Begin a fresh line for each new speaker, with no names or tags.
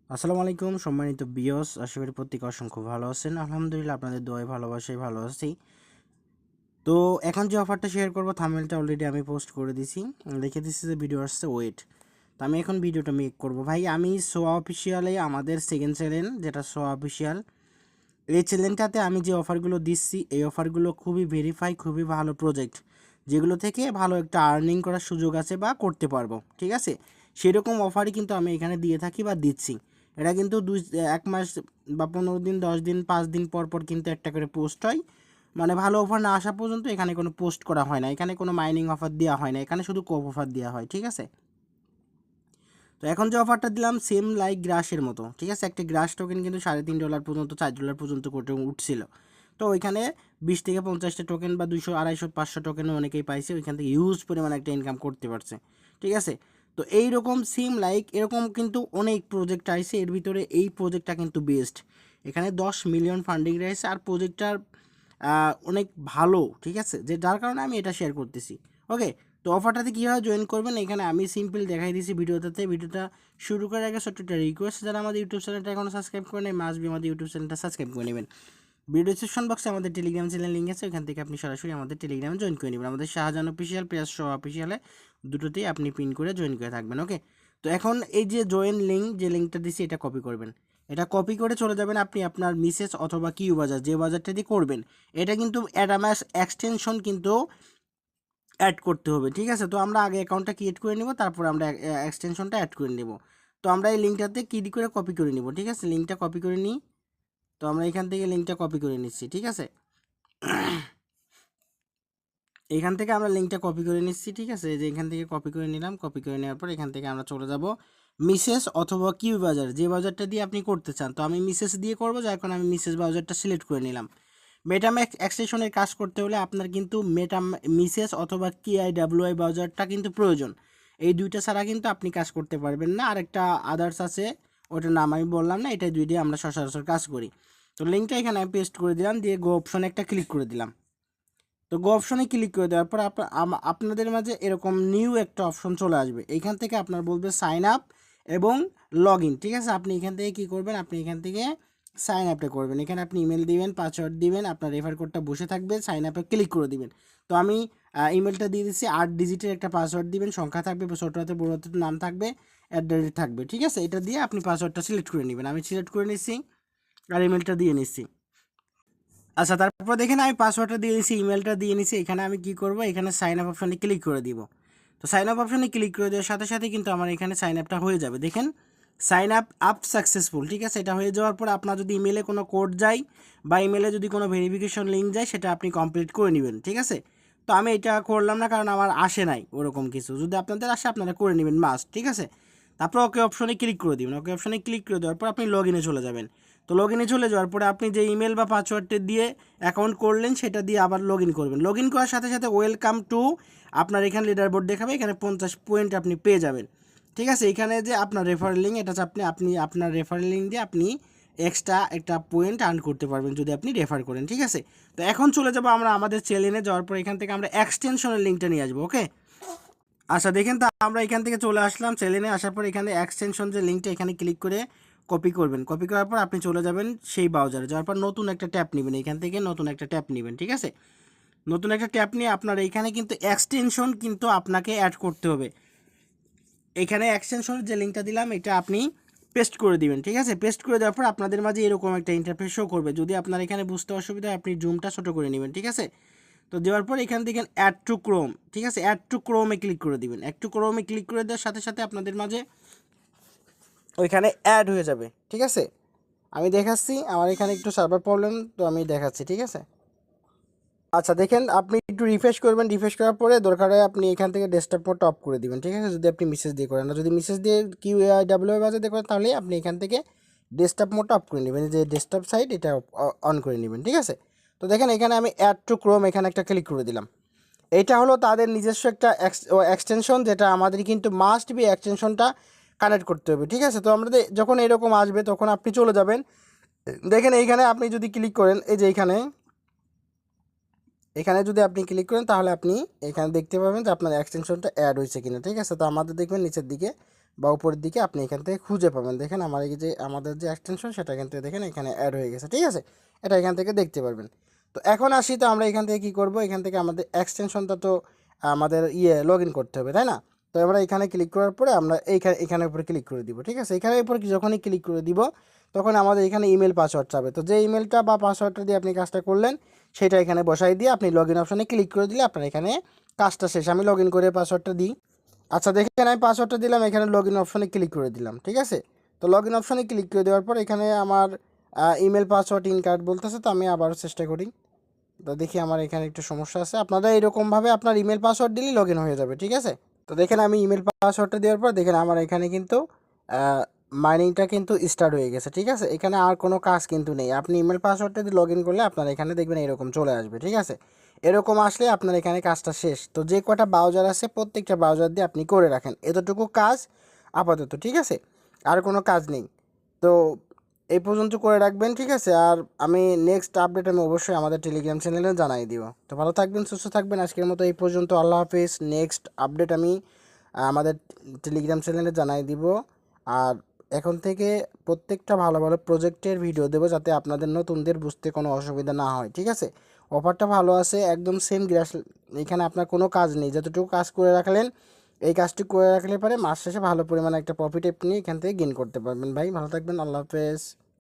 আসসালামু আলাইকুম সম্মানিত বিয়স, আশা করি প্রত্যেকে অসংখ্য ভালো আছেন। আলহামদুলিল্লাহ আপনাদের দোয়ায় ভালোবাসায় ভালো আছি। তো এখন যে অফারটা শেয়ার করবো থাম্বনেলটা অলরেডি আমি পোস্ট করে দিছি, লিখে দিচ্ছি যে ভিডিও আসছে ওয়েট। তো আমি এখন ভিডিওটা মেক করব। ভাই আমি সোয়া অফিসিয়ালে আমাদের সেকেন্ড চ্যানেল যেটা সোয়া অফিসিয়াল, এই চ্যানেলটাতে আমি যে অফারগুলো দিচ্ছি এই অফারগুলো খুবই ভেরিফাই, খুবই ভালো প্রজেক্ট, যেগুলো থেকে ভালো একটা আর্নিং করার সুযোগ আছে বা করতে পারবো। ঠিক আছে, সেরকম অফারই কিন্তু আমি এখানে দিয়ে থাকি বা দিচ্ছি। এটা কিন্তু এক মাস বা 15 দিন, 10 দিন, 5 দিন পর পর কিন্তু একটা করে পোস্ট হয়। মানে ভালো অফার না আসা পর্যন্ত এখানে কোনো পোস্ট করা হয় না, এখানে কোনো মাইনিং অফার দেওয়া হয় না, এখানে শুধু কোপ অফার দেওয়া হয়। ঠিক আছে, তো এখন যে অফারটা দিলাম সেম লাইক গ্রাসের মতো। ঠিক আছে, একটা গ্রাস টোকেন কিন্তু $3.5 পর্যন্ত, $4 পর্যন্ত করে উঠছিল। তো ওইখানে 20 থেকে 50টা টোকেন বা 200, 250, 500 টোকেনও অনেকেই পাইছে, ওইখান থেকে হিউজ পরিমাণে একটা ইনকাম করতে পারছে। ঠিক আছে, তো এইরকম সেম লাইক এরকম কিন্তু অনেক প্রজেক্ট আইছে, এর ভিতরে এই প্রজেক্টটা কিন্তু বেস্ট। এখানে 10 মিলিয়ন ফান্ডিং রয়েছে আর প্রজেক্টটার অনেক ভালো। ঠিক আছে, যে যার কারণে আমি এটা শেয়ার করতেছি। ওকে, তো অফারটাতে কীভাবে জয়েন করবেন এখানে আমি সিম্পল দেখাই দিয়েছি ভিডিওটাতে। ভিডিওটা শুরু করার আগে ছোট্ট একটা রিকোয়েস্ট, যারা আমাদের ইউটিউব চ্যানেলটা এখনও সাবস্ক্রাইব করে নেই মাস্ট বি আমাদের ইউটিউব চ্যানেলটা সাবস্ক্রাইব করে নেবেন। ভিডিও ডিসক্রিপশন বক্সে আমাদের টেলিগ্রাম চ্যানেল লিঙ্ক আছে, ওখান থেকে আপনি সরাসরি আমাদের টেলিগ্রামে জয়েন করে নেবেন। আমাদের শাহজাহান অফিসিয়াল প্লাস শো অফিসিয়ালে দুটোতেই আপনি পিন করে জয়েন করে থাকবেন। ওকে, তো এখন এই যে জয়েন লিঙ্ক, যে লিঙ্কটা দিচ্ছি এটা কপি করবেন। এটা কপি করে চলে যাবেন আপনি আপনার মিসেস অথবা কিউ বাজার, যে বাজারটা দিয়ে করবেন। এটা কিন্তু অ্যাডামাস এক্সটেনশন কিন্তু অ্যাড করতে হবে। ঠিক আছে, তো আমরা আগে অ্যাকাউন্টটা ক্রিয়েট করে নিব, তারপর আমরা এক্সটেনশনটা অ্যাড করে নেব। তো আমরা এই লিঙ্কটাতে ক্লিক করে কপি করে নিব। ঠিক আছে, লিঙ্কটা কপি করে নিই। তো আমরা এখান থেকে লিঙ্কটা কপি করে নিচ্ছি। ঠিক আছে, এখান থেকে আমরা লিঙ্কটা কপি করে নিচ্ছি। ঠিক আছে, যে এখান থেকে কপি করে নিলাম। কপি করে নেওয়ার পর এখান থেকে আমরা চলে যাব মিসেস অথবা কিউ বাজার, যে বাজারটা দিয়ে আপনি করতে চান। তো আমি মিসেস দিয়ে করবো, যার কারণে আমি মিসেস বাজারটা সিলেক্ট করে নিলাম। মেটাম্যাক্স এক্সটেনশনের কাজ করতে হলে আপনার কিন্তু মিসেস অথবা কিআইডাব্লিউআই ব্রাউজারটা কিন্তু প্রয়োজন। এই দুইটা ছাড়া কিন্তু আপনি কাজ করতে পারবেন না। আরেকটা আদার্স আছে, ওটার নাম আমি বললাম না, এটা দুই দিয়ে আমরা সচরাচর কাজ করি। তো লিঙ্কটা এখানে আমি পেস্ট করে দিলাম, দিয়ে গো অপশনে একটা ক্লিক করে দিলাম। তো গো অপশনে ক্লিক করে দেওয়ার পর আপনাদের মাঝে এরকম নিউ একটা অপশন চলে আসবে। এইখান থেকে আপনার বলবে সাইন আপ এবং লগ ইন। ঠিক আছে, আপনি এখান থেকে কী করবেন, আপনি এখান থেকে সাইন আপটা করবেন। এখানে আপনি ইমেল দিবেন, পাসওয়ার্ড দিবেন, আপনার রেফার কোডটা বসে থাকবে, সাইন আপে ক্লিক করে দিবেন। তো আমি ইমেলটা দিয়ে দিচ্ছি, 8 ডিজিটের একটা পাসওয়ার্ড দিবেন, সংখ্যা থাকবে, ছোটো হাতে বড় হাতে নাম থাকবে, @ থাকবে। ঠিক আছে, এটা দিয়ে আপনি পাসওয়ার্ডটা সিলেক্ট করে নেবেন। আমি সিলেক্ট করে নিচ্ছি আর ইমেলটা দিয়ে নিচ্ছি। আচ্ছা, তারপর দেখেন আমি পাসওয়ার্ডটা দিয়ে দিচ্ছি, ইমেলটা দিয়ে নিচ্ছি। এখানে আমি কি করব, এখানে সাইন আপ অপশানে ক্লিক করে দিব। তো সাইন আপ অপশানে ক্লিক করে দেওয়ার সাথে সাথে কিন্তু আমার এখানে সাইন আপটা হয়ে যাবে। দেখেন সাইন আপ সাকসেসফুল। ঠিক আছে, এটা হয়ে যাওয়ার পর আপনার যদি ইমেলে কোনো কোড যায় বা ইমেলে যদি কোনো ভেরিফিকেশন লিঙ্ক যায়, সেটা আপনি কমপ্লিট করে নেবেন। ঠিক আছে, তো আমি এটা করলাম না, কারণ আমার আসে নাই ওরকম কিছু। যদি আপনাদের আসে আপনারা করে নেবেন মাস্ট। ঠিক আছে, তারপর ওকে অপশনে ক্লিক করে দিবেন। ওকে অপশনে ক্লিক করে দেওয়ার পর আপনি লগ ইনে চলে যাবেন। তো লগ ইনে চলে যাওয়ার পরে আপনি যে ইমেল বা পাসওয়ার্ডটা দিয়ে অ্যাকাউন্ট করলেন, সেটা দিয়ে আবার লগ ইন করবেন। লগ ইন করার সাথে সাথে ওয়েলকাম টু, আপনার এখানে লিডার বোর্ড দেখাবে, এখানে 50 পয়েন্ট আপনি পেয়ে যাবেন। ঠিক আছে, এখানে যে আপনার রেফারেল লিঙ্ক, এটা আপনি আপনার রেফারেল লিঙ্ক দিয়ে আপনি এক্সট্রা একটা পয়েন্ট আর্ন করতে পারবেন যদি আপনি রেফার করেন। ঠিক আছে, তো এখন চলে যাবো আমরা আমাদের চ্যানেলে। যাওয়ার পর এখান থেকে আমরা এক্সটেনশনের লিঙ্কটা নিয়ে আসবো। ওকে, আচ্ছা দেখেন, তো আমরা এখান থেকে চলে আসলাম চ্যানেলে। আসার পর এখানে এক্সটেনশন যে লিঙ্কটা, এখানে ক্লিক করে কপি করবেন। কপি করার পর আপনি চলে যাবেন সেই ব্রাউজারে। যাওয়ার পর নতুন একটা ট্যাব নেবেন, এখান থেকে নতুন একটা ট্যাব নেবেন। ঠিক আছে, নতুন একটা ট্যাব নিয়ে আপনার এইখানে কিন্তু এক্সটেনশন কিন্তু আপনাকে অ্যাড করতে হবে। এখানে এক্সটেনশনের যে লিঙ্কটা দিলাম এটা আপনি পেস্ট করে দিবেন। ঠিক আছে, পেস্ট করে দেওয়ার পর আপনাদের মাঝে এরকম একটা ইন্টারফেস শো করবে। যদি আপনার এখানে বুঝতে অসুবিধা হয় আপনি জুমটা ছোটো করে নেবেন। ঠিক আছে, তো দেওয়ার পর এখান থেকে অ্যাড টু ক্রোম, ঠিক আছে, অ্যাড টু ক্রোমে ক্লিক করে দিবেন। অ্যাড টু ক্রোমে ক্লিক করে দেওয়ার সাথে সাথে আপনাদের মাঝে ওইখানে অ্যাড হয়ে যাবে। ঠিক আছে, আমি দেখাচ্ছি, আমার এখানে একটু সার্ভার প্রবলেম, তো আমি দেখাচ্ছি। ঠিক আছে, আচ্ছা দেখেন, আপনি একটু রিফ্রেশ করবেন। রিফ্রেশ করার পরে দরকার হয় আপনি এখান থেকে ডেস্কটপ মোডটা অফ করে দিবেন। ঠিক আছে, যদি আপনি মেসেজ দিয়ে করেন না, যদি মেসেজ দিয়ে কিউআইডাব্লিউ বাজে দিয়ে করেন, তাহলে আপনি এখান থেকে ডেস্কটপ মোডটা অফ করে নেবেন, যে ডেস্কটপ সাইড এটা অন করে নেবেন। ঠিক আছে, তো দেখেন এখানে আমি অ্যাড টু ক্রোম এখানে একটা ক্লিক করে দিলাম। এইটা হলো তাদের নিজস্ব একটা এক্সটেনশন, যেটা আমাদের কিন্তু মাস্ট বি এক্সটেনশনটা কানেক্ট করতে হবে। ঠিক আছে, তো আমাদের যখন এরকম আসবে তখন আপনি চলে যাবেন। দেখেন এইখানে আপনি যদি ক্লিক করেন, এই যে এখানে যদি আপনি ক্লিক করেন, তাহলে আপনি এখানে দেখতে পাবেন যে আপনার এক্সটেনশনটা অ্যাড হয়েছে কিনা। ঠিক আছে, তো আমাদের দেখবেন নিচের দিকে বা উপরের দিকে আপনি এখান থেকে খুঁজে পাবেন। দেখেন আমার এই যে আমাদের যে এক্সটেনশন সেটা এখান থেকে দেখেন এখানে অ্যাড হয়ে গেছে, ঠিক আছে, এটা এখান থেকে দেখতে পারবেন। তো এখন আসি, তো আমরা এখান থেকে কী করব, এখান থেকে আমাদের এক্সটেনশনটা তো আমাদের লগ ইন করতে হবে, তাই না? তো আমরা এখানে ক্লিক করার পরে আমরা এখানের উপরে ক্লিক করে দিব, ঠিক আছে। এখানের উপরে যখনই ক্লিক করে দিব তখন আমাদের এখানে ইমেল পাসওয়ার্ড চাবে। তো যে ইমেলটা বা পাসওয়ার্ডটা দিয়ে আপনি কাজটা করলেন সেটা এখানে বসাই দিয়ে আপনি লগ ইন অপশানে ক্লিক করে দিলে আপনার এখানে কাজটা শেষ। আমি লগ ইন করে পাসওয়ার্ডটা দিই। আচ্ছা দেখেন আমি পাসওয়ার্ডটা দিলাম, এখানে লগ ইন অপশানে ক্লিক করে দিলাম, ঠিক আছে। তো লগ ইন অপশানে ক্লিক করে দেওয়ার পর এখানে আমার ইমেল পাসওয়ার্ড ইনকারেক্ট বলতেছে, তো আমি আবারও চেষ্টা করি। তো দেখি আমার এখানে একটু সমস্যা আছে। আপনারা এরকমভাবে আপনার ইমেল পাসওয়ার্ড দিলেই লগ ইন হয়ে যাবে, ঠিক আছে। তো দেখেন আমি ইমেল পাসওয়ার্ডটা দেওয়ার পর দেখেন আমার এখানে কিন্তু মাইনিংটা কিন্তু স্টার্ট হয়ে গেছে, ঠিক আছে। এখানে আর কোনো কাজ কিন্তু নেই। আপনি ইমেল পাসওয়ার্ডটা দিয়ে লগ ইন করলে আপনার এখানে দেখবেন এরকম চলে আসবে, ঠিক আছে। এরকম আসলে আপনার এখানে কাজটা শেষ। তো যে কটা ব্রাউজার আছে প্রত্যেকটা ব্রাউজার দিয়ে আপনি করে রাখেন, এতটুকু কাজ আপাতত, ঠিক আছে, আর কোনো কাজ নেই। তো এই পর্যন্ত করে রাখবেন, ঠিক আছে। আর আমি নেক্সট আপডেট আমি অবশ্যই আমাদের টেলিগ্রাম চ্যানেলে জানাই দিব। তো ভালো থাকবেন, সুস্থ থাকবেন, আজকের মতো এই পর্যন্ত, আল্লাহ হাফিজ। নেক্সট আপডেট আমি আমাদের টেলিগ্রাম চ্যানেলে জানাই দিব। আর এখন থেকে প্রত্যেকটা ভালো ভালো প্রজেক্টের ভিডিও দেবো যাতে আপনাদের নতুনদের বুঝতে কোনো অসুবিধা না হয়, ঠিক আছে। অফারটা ভালো আছে, একদম সেম গ্রাস, এখানে আপনার কোনো কাজ নেই, যতটুকু কাজ করে রাখলেন এই কাজটি করে রাখলে পরে মাস শেষে ভালো পরিমাণে একটা প্রফিট আপনি এখান থেকে গেইন করতে পারবেন। ভাই ভালো থাকবেন, আল্লাহ হাফেজ।